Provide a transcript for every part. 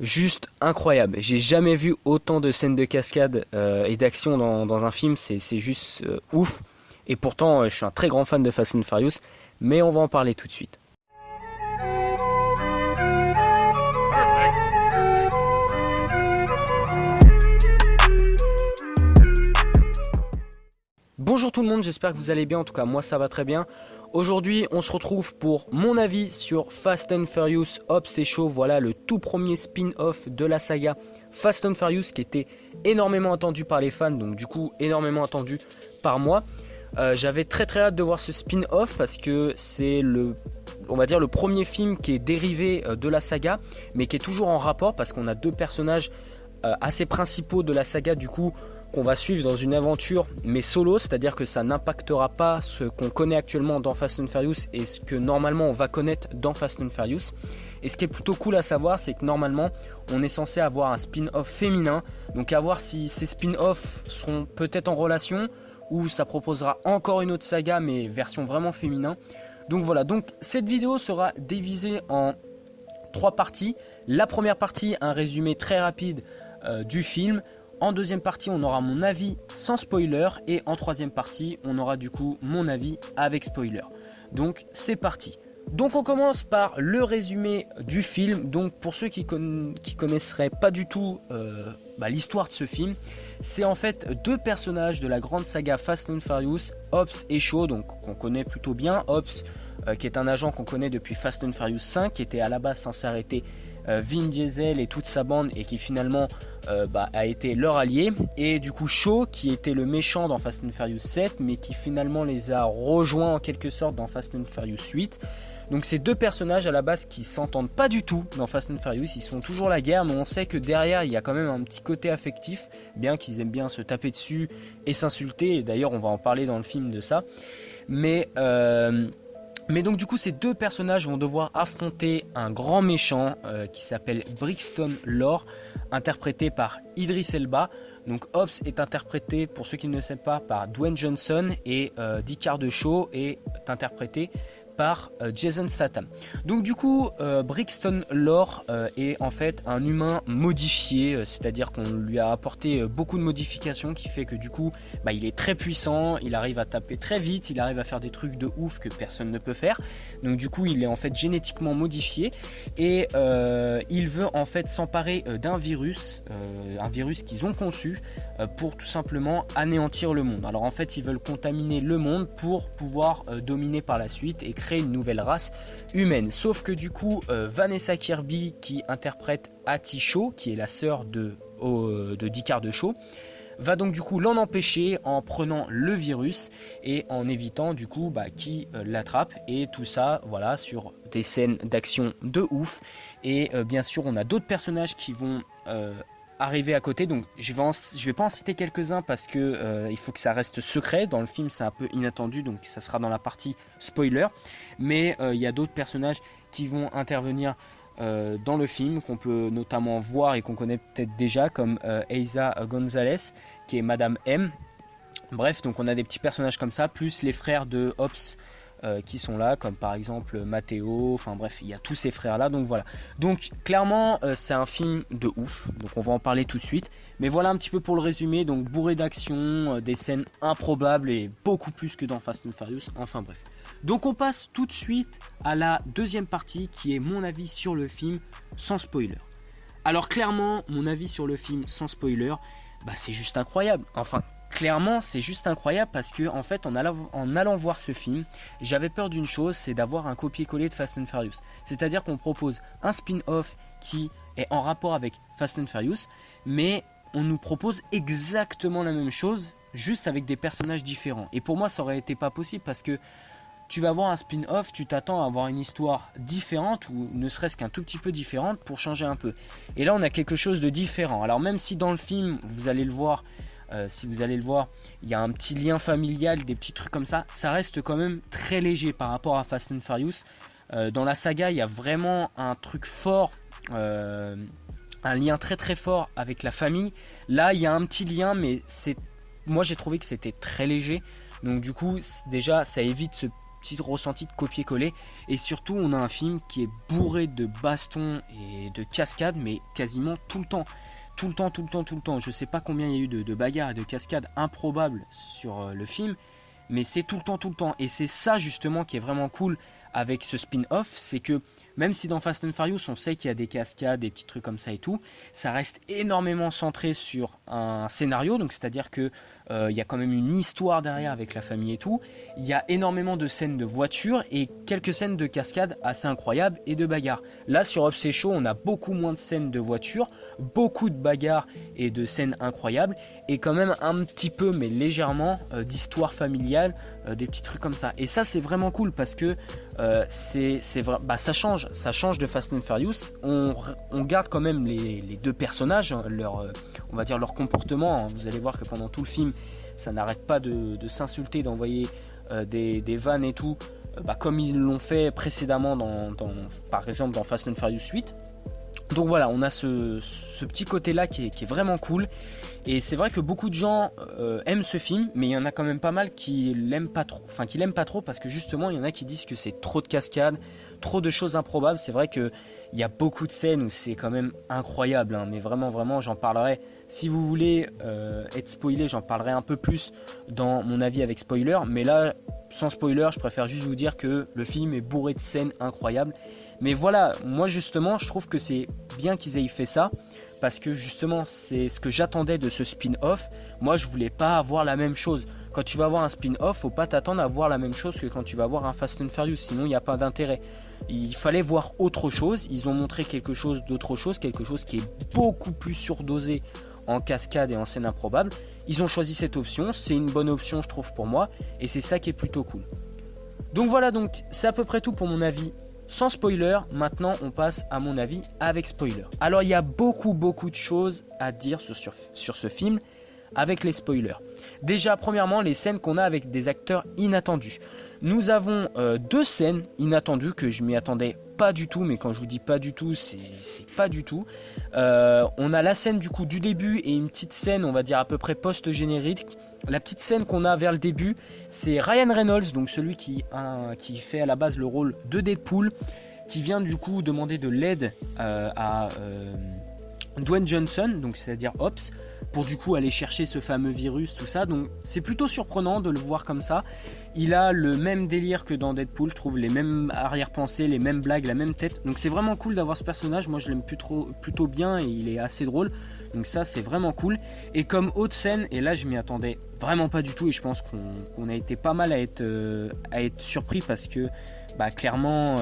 juste incroyable. J'ai jamais vu autant de scènes de cascade et d'action dans un film, c'est juste ouf. Et pourtant, je suis un très grand fan de Fast and Furious, mais on va en parler tout de suite. Bonjour tout le monde, j'espère que vous allez bien, en tout cas moi ça va très bien. Aujourd'hui on se retrouve pour mon avis sur Fast and Furious Hobbs et Shaw, voilà le tout premier spin-off de la saga Fast and Furious qui était énormément attendu par les fans, donc du coup énormément attendu par moi. J'avais très hâte de voir ce spin-off parce que c'est on va dire le premier film qui est dérivé de la saga mais qui est toujours en rapport parce qu'on a deux personnages assez principaux de la saga du coup qu'on va suivre dans une aventure mais solo, c'est-à-dire que ça n'impactera pas ce qu'on connaît actuellement dans Fast and Furious et ce que normalement on va connaître dans Fast and Furious. Et ce qui est plutôt cool à savoir, c'est que normalement on est censé avoir un spin-off féminin, donc à voir si ces spin-offs seront peut-être en relation ou ça proposera encore une autre saga mais version vraiment féminin. Donc voilà, donc cette vidéo sera divisée en 3 parties. La première partie, un résumé très rapide du film. En deuxième partie, on aura mon avis sans spoiler. Et en troisième partie, on aura du coup mon avis avec spoiler. Donc c'est parti. Donc on commence par le résumé du film. Donc pour ceux qui connaisseraient pas du tout l'histoire de ce film, c'est en fait deux personnages de la grande saga Fast and Furious, Hobbs et Shaw, donc qu'on connaît plutôt bien. Hobbs qui est un agent qu'on connaît depuis Fast and Furious 5, qui était à la base censé arrêter Vin Diesel et toute sa bande et qui finalement a été leur allié, et du coup Shaw qui était le méchant dans Fast and Furious 7 mais qui finalement les a rejoints en quelque sorte dans Fast and Furious 8. Donc ces deux personnages à la base qui s'entendent pas du tout dans Fast and Furious, ils sont toujours la guerre mais on sait que derrière il y a quand même un petit côté affectif, bien qu'ils aiment bien se taper dessus et s'insulter, et d'ailleurs on va en parler dans le film de ça. Mais donc du coup ces deux personnages vont devoir affronter un grand méchant qui s'appelle Brixton Lore, interprété par Idris Elba. Donc Hobbs est interprété, pour ceux qui ne le savent pas, par Dwayne Johnson, et Deckard Shaw est interprété par Jason Statham. Donc du coup Brixton Lore est en fait un humain modifié, c'est-à-dire qu'on lui a apporté beaucoup de modifications qui fait que du coup il est très puissant, il arrive à taper très vite, il arrive à faire des trucs de ouf que personne ne peut faire. Donc du coup il est en fait génétiquement modifié et il veut en fait s'emparer d'un virus, un virus qu'ils ont conçu pour tout simplement anéantir le monde. Alors en fait ils veulent contaminer le monde pour pouvoir dominer par la suite et créer une nouvelle race humaine. Sauf que du coup Vanessa Kirby qui interprète Hattie Shaw, qui est la sœur de Deckard Shaw, va donc du coup l'en empêcher en prenant le virus et en évitant du coup qui l'attrape, et tout ça voilà sur des scènes d'action de ouf. Et bien sûr on a d'autres personnages qui vont arriver à côté, donc je vais pas en citer quelques-uns parce que il faut que ça reste secret. Dans le film c'est un peu inattendu, donc ça sera dans la partie spoiler, mais il y a d'autres personnages qui vont intervenir dans le film, qu'on peut notamment voir et qu'on connaît peut-être déjà, comme Eiza Gonzalez qui est Madame M. Bref, donc on a des petits personnages comme ça, plus les frères de Hobbs qui sont là, comme par exemple Matteo, enfin bref, il y a tous ces frères là, donc voilà. Donc clairement c'est un film de ouf, donc on va en parler tout de suite. Mais voilà un petit peu pour le résumé, donc bourré d'action, des scènes improbables et beaucoup plus que dans Fast and Furious, enfin bref. Donc on passe tout de suite à la deuxième partie qui est mon avis sur le film sans spoiler. Alors clairement mon avis sur le film sans spoiler, c'est juste incroyable. Enfin clairement c'est juste incroyable parce que en fait en allant voir ce film, j'avais peur d'une chose, c'est d'avoir un copier-coller de Fast and Furious. C'est-à-dire qu'on propose un spin-off qui est en rapport avec Fast and Furious, mais on nous propose exactement la même chose, juste avec des personnages différents. Et pour moi ça aurait été pas possible parce que tu vas voir un spin-off, tu t'attends à avoir une histoire différente ou ne serait-ce qu'un tout petit peu différente pour changer un peu. Et là on a quelque chose de différent. Alors même si dans le film, vous allez le voir, il y a un petit lien familial, des petits trucs comme ça, ça reste quand même très léger par rapport à Fast and Furious. Dans la saga, il y a vraiment un truc fort, un lien très très fort avec la famille. Là, il y a un petit lien, mais moi j'ai trouvé que c'était très léger. Donc du coup, déjà, ça évite ce petit ressenti de copier-coller. Et surtout, on a un film qui est bourré de bastons et de cascades, mais quasiment tout le temps. Tout le temps. Je sais pas combien il y a eu de bagarres et de cascades improbables sur le film, mais c'est tout le temps. Et c'est ça justement qui est vraiment cool avec ce spin-off, c'est que même si dans Fast and Furious on sait qu'il y a des cascades, des petits trucs comme ça et tout, ça reste énormément centré sur un scénario, donc c'est-à-dire que il y a quand même une histoire derrière avec la famille et tout. Il y a énormément de scènes de voiture et quelques scènes de cascades assez incroyables et de bagarres. Là sur Hobbs et Shaw, on a beaucoup moins de scènes de voiture, beaucoup de bagarres et de scènes incroyables, et quand même un petit peu, mais légèrement, d'histoire familiale, des petits trucs comme ça. Et ça c'est vraiment cool parce que ça change de Fast and Furious. On garde quand même les deux personnages, on va dire leur comportement. Vous allez voir que pendant tout le film, ça n'arrête pas de s'insulter, d'envoyer des vannes et tout, comme ils l'ont fait précédemment par exemple dans Fast and Furious 8. Donc voilà, on a ce petit côté là qui est vraiment cool. Et c'est vrai que beaucoup de gens aiment ce film, mais il y en a quand même pas mal qui l'aiment pas trop, parce que justement il y en a qui disent que c'est trop de cascades, trop de choses improbables. C'est vrai qu'il y a beaucoup de scènes où c'est quand même incroyable, hein, mais vraiment j'en parlerai. Si vous voulez être spoilé, j'en parlerai un peu plus dans mon avis avec spoiler, mais là sans spoiler, je préfère juste vous dire que le film est bourré de scènes incroyables. Mais voilà, moi justement, je trouve que c'est bien qu'ils aient fait ça, parce que justement, c'est ce que j'attendais de ce spin-off. Moi, je voulais pas avoir la même chose. Quand tu vas avoir un spin-off, faut pas t'attendre à voir la même chose que quand tu vas voir un Fast and Furious, sinon il n'y a pas d'intérêt. Il fallait voir autre chose. Ils ont montré quelque chose d'autre chose, quelque chose qui est beaucoup plus surdosé en cascade et en scène improbable. Ils ont choisi cette option, c'est une bonne option je trouve pour moi, et c'est ça qui est plutôt cool. Donc voilà, c'est à peu près tout pour mon avis sans spoiler. Maintenant on passe à mon avis avec spoiler. Alors il y a beaucoup de choses à dire sur ce film avec les spoilers. Déjà premièrement, les scènes qu'on a avec des acteurs inattendus. Nous avons deux scènes inattendues que je m'y attendais pas du tout, mais quand je vous dis pas du tout, c'est pas du tout. On a la scène du coup du début et une petite scène, on va dire à peu près post-générique. La petite scène qu'on a vers le début, c'est Ryan Reynolds, donc celui qui fait à la base le rôle de Deadpool, qui vient du coup demander de l'aide à Dwayne Johnson, donc c'est-à-dire Hobbs, pour du coup aller chercher ce fameux virus, tout ça. Donc c'est plutôt surprenant de le voir comme ça. Il a le même délire que dans Deadpool, je trouve, les mêmes arrière-pensées, les mêmes blagues, la même tête. Donc c'est vraiment cool d'avoir ce personnage. Moi je l'aime plutôt bien et il est assez drôle. Donc ça c'est vraiment cool. Et comme haute scène, et là je m'y attendais vraiment pas du tout, et je pense qu'on a été pas mal à être surpris, parce que clairement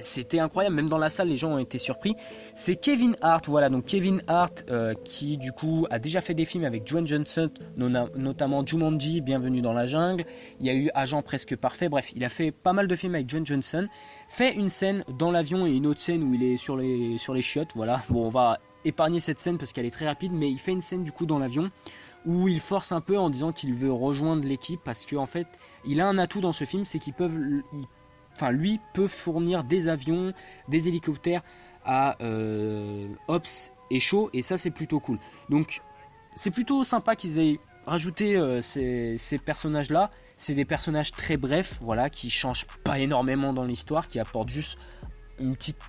c'était incroyable, même dans la salle les gens ont été surpris. C'est Kevin Hart, voilà, donc Kevin Hart qui du coup a déjà fait des films avec Dwayne Johnson, notamment Jumanji, Bienvenue dans la jungle, il y a eu Agent presque parfait, bref, il a fait pas mal de films avec Dwayne Johnson, fait une scène dans l'avion et une autre scène où il est sur les chiottes, voilà, bon on va épargner cette scène parce qu'elle est très rapide, mais il fait une scène du coup dans l'avion où il force un peu en disant qu'il veut rejoindre l'équipe, parce qu'en fait il a un atout dans ce film, c'est lui peut fournir des avions, des hélicoptères à Hobbs et Shaw, et ça c'est plutôt cool. Donc c'est plutôt sympa qu'ils aient rajouté ces personnages là. C'est des personnages très brefs, voilà, qui changent pas énormément dans l'histoire, qui apportent juste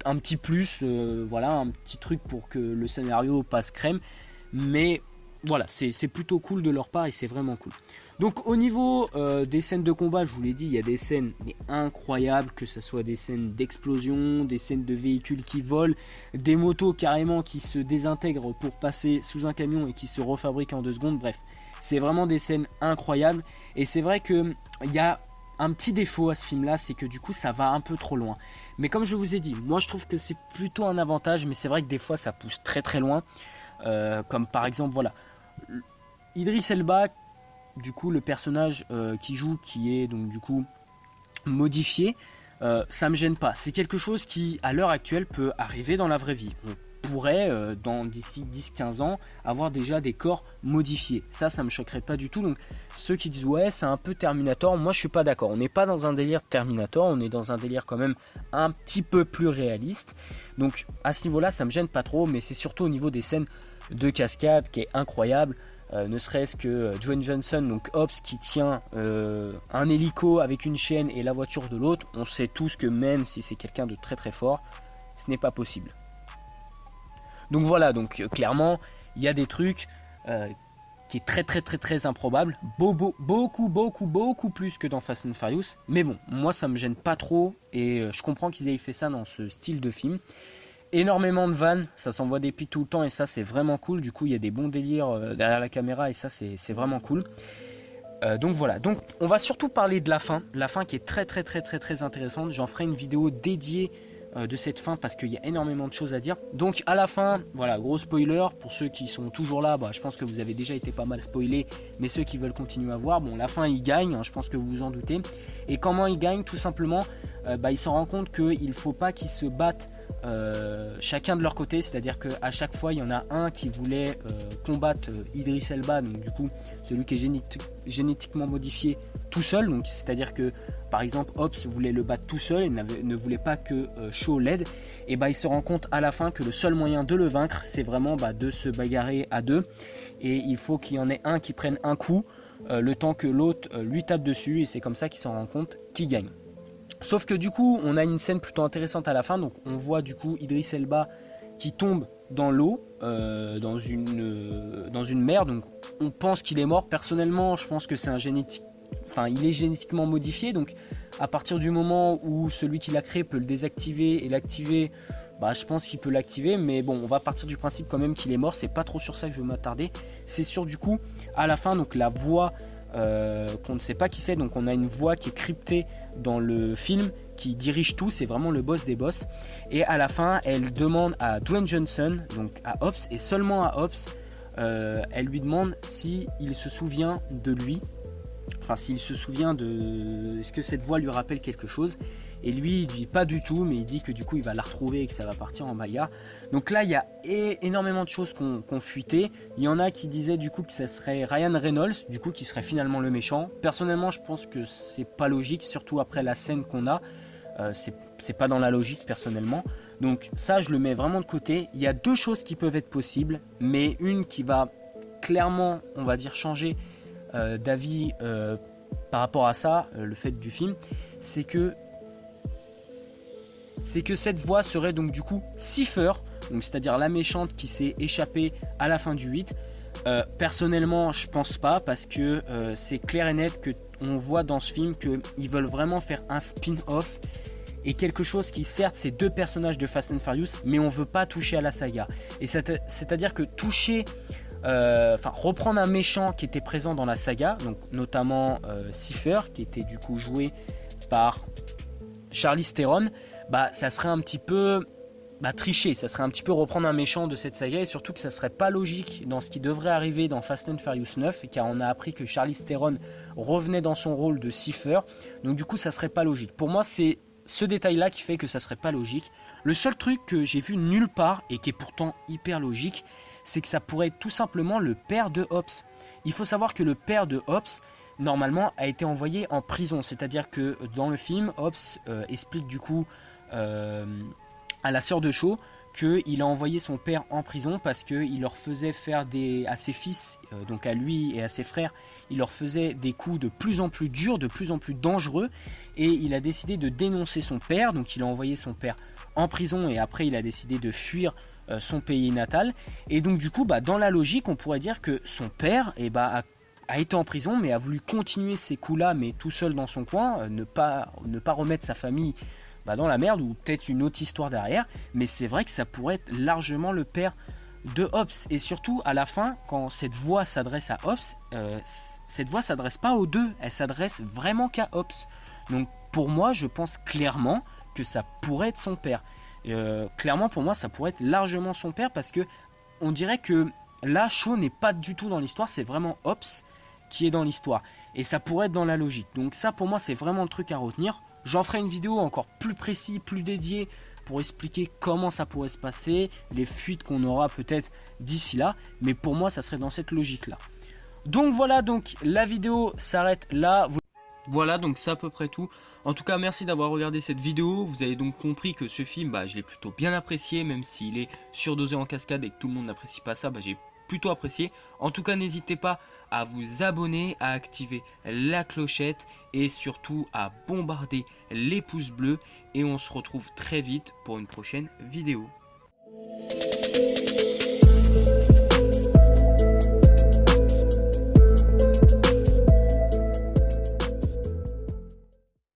un petit plus, voilà, un petit truc pour que le scénario passe crème. Mais voilà, c'est plutôt cool de leur part et c'est vraiment cool. Donc au niveau des scènes de combat, je vous l'ai dit, il y a des scènes mais incroyables, que ce soit des scènes d'explosion, des scènes de véhicules qui volent, des motos carrément qui se désintègrent pour passer sous un camion et qui se refabriquent en 2 secondes. Bref, c'est vraiment des scènes incroyables. Et c'est vrai qu'il y a un petit défaut à ce film là, c'est que du coup ça va un peu trop loin. Mais comme je vous ai dit, moi je trouve que c'est plutôt un avantage, mais c'est vrai que des fois ça pousse très loin. Comme par exemple, voilà, Idris Elba, du coup le personnage qui joue, qui est donc du coup modifié, ça me gêne pas. C'est quelque chose qui à l'heure actuelle peut arriver dans la vraie vie. On pourrait d'ici 10-15 ans avoir déjà des corps modifiés. Ça me choquerait pas du tout. Donc ceux qui disent ouais c'est un peu Terminator, moi je suis pas d'accord. On n'est pas dans un délire Terminator, on est dans un délire quand même un petit peu plus réaliste. Donc à ce niveau là ça me gêne pas trop, mais c'est surtout au niveau des scènes de cascade qui est incroyable. ne serait-ce que Dwayne Johnson, donc Hobbs, qui tient un hélico avec une chaîne et la voiture de l'autre. On sait tous que même si c'est quelqu'un de très très fort, ce n'est pas possible. Donc voilà, donc clairement, il y a des trucs qui est très improbable, beaucoup plus que dans Fast and Furious. Mais bon, moi ça me gêne pas trop et je comprends qu'ils aient fait ça dans ce style de film. Énormément de vannes, ça s'envoie des pics tout le temps et ça c'est vraiment cool. Du coup il y a des bons délires derrière la caméra et ça c'est vraiment cool. Donc voilà, donc on va surtout parler de la fin qui est très intéressante. J'en ferai une vidéo dédiée de cette fin parce qu'il y a énormément de choses à dire. Donc à la fin, voilà, gros spoiler, pour ceux qui sont toujours là, je pense que vous avez déjà été pas mal spoilés, mais ceux qui veulent continuer à voir, bon, la fin il gagne, je pense que vous vous en doutez. Et comment il gagne? Tout simplement, il s'en rend compte qu'il ne faut pas qu'ils se battent chacun de leur côté, c'est-à-dire qu'à chaque fois il y en a un qui voulait combattre Idris Elba, donc du coup celui qui est génétiquement modifié tout seul, donc c'est-à-dire que par exemple Hobbs voulait le battre tout seul, il ne voulait pas que Shaw l'aide, et il se rend compte à la fin que le seul moyen de le vaincre c'est vraiment de se bagarrer à deux, et il faut qu'il y en ait un qui prenne un coup le temps que l'autre lui tape dessus, et c'est comme ça qu'il s'en rend compte qui gagne. Sauf que du coup on a une scène plutôt intéressante à la fin, donc on voit du coup Idris Elba qui tombe dans l'eau, dans une mer, donc on pense qu'il est mort. Personnellement je pense que c'est il est génétiquement modifié, donc à partir du moment où celui qui l'a créé peut le désactiver et l'activer, je pense qu'il peut l'activer, mais bon, on va partir du principe quand même qu'il est mort. C'est pas trop sur ça que je veux m'attarder, c'est sur du coup à la fin, donc la voix qu'on ne sait pas qui c'est, donc on a une voix qui est cryptée dans le film qui dirige tout, c'est vraiment le boss des boss, et à la fin elle demande à Dwayne Johnson, donc à Hobbs, et seulement à Hobbs, elle lui demande si il se souvient de lui, enfin s'il se souvient de... est-ce que cette voix lui rappelle quelque chose, et lui il dit pas du tout, mais il dit que du coup il va la retrouver et que ça va partir en bagarre. Donc là il y a énormément de choses qu'on fuité. Il y en a qui disaient du coup que ça serait Ryan Reynolds, du coup qui serait finalement le méchant. Personnellement je pense que c'est pas logique, surtout après la scène qu'on a, c'est pas dans la logique personnellement. Donc ça je le mets vraiment de côté. Il y a deux choses qui peuvent être possibles, mais une qui va clairement, on va dire, changer d'avis par rapport à ça, le fait du film, c'est que cette voix serait donc du coup Cypher, donc c'est-à-dire la méchante qui s'est échappée à la fin du 8. Personnellement je pense pas, parce que c'est clair et net que on voit dans ce film qu'ils veulent vraiment faire un spin-off et quelque chose qui, certes, c'est deux personnages de Fast and Furious, mais on veut pas toucher à la saga. Et c'est-à-dire que reprendre un méchant qui était présent dans la saga, donc notamment Cypher, qui était du coup joué par Charlize Theron, ça serait un petit peu tricher, ça serait un petit peu reprendre un méchant de cette saga, et surtout que ça serait pas logique dans ce qui devrait arriver dans Fast and Furious 9, car on a appris que Charlize Theron revenait dans son rôle de Cypher, donc du coup ça serait pas logique. Pour moi c'est ce détail là qui fait que ça serait pas logique. Le seul truc que j'ai vu nulle part et qui est pourtant hyper logique, c'est que ça pourrait être tout simplement le père de Hobbs. Il faut savoir que le père de Hobbs normalement a été envoyé en prison, c'est-à-dire que dans le film Hobbs explique du coup à la sœur de Shaw qu'il a envoyé son père en prison parce qu'il leur faisait faire à ses fils, donc à lui et à ses frères, il leur faisait des coups de plus en plus durs, de plus en plus dangereux, et il a décidé de dénoncer son père, donc il a envoyé son père en prison, et après il a décidé de fuir son pays natal, et donc du coup dans la logique on pourrait dire que son père a été en prison, mais a voulu continuer ces coups là, mais tout seul dans son coin, ne pas remettre sa famille dans la merde, ou peut-être une autre histoire derrière, mais c'est vrai que ça pourrait être largement le père de Hobbs. Et surtout à la fin, quand cette voix s'adresse à Hobbs, cette voix s'adresse pas aux deux, elle s'adresse vraiment qu'à Hobbs. Donc pour moi je pense clairement que ça pourrait être son père. Clairement pour moi ça pourrait être largement son père, parce que on dirait que là Shaw n'est pas du tout dans l'histoire, c'est vraiment Hobbs qui est dans l'histoire, et ça pourrait être dans la logique. Donc ça pour moi c'est vraiment le truc à retenir. J'en ferai une vidéo encore plus précise, plus dédiée, pour expliquer comment ça pourrait se passer, les fuites qu'on aura peut-être d'ici là, mais pour moi ça serait dans cette logique là. Donc voilà, donc la vidéo s'arrête là. Voilà, donc c'est à peu près tout. En tout cas merci d'avoir regardé cette vidéo. Vous avez donc compris que ce film, je l'ai plutôt bien apprécié, même s'il est surdosé en cascade et que tout le monde n'apprécie pas ça, j'ai plutôt apprécié. En tout cas, n'hésitez pas à vous abonner, à activer la clochette et surtout à bombarder les pouces bleus. Et on se retrouve très vite pour une prochaine vidéo.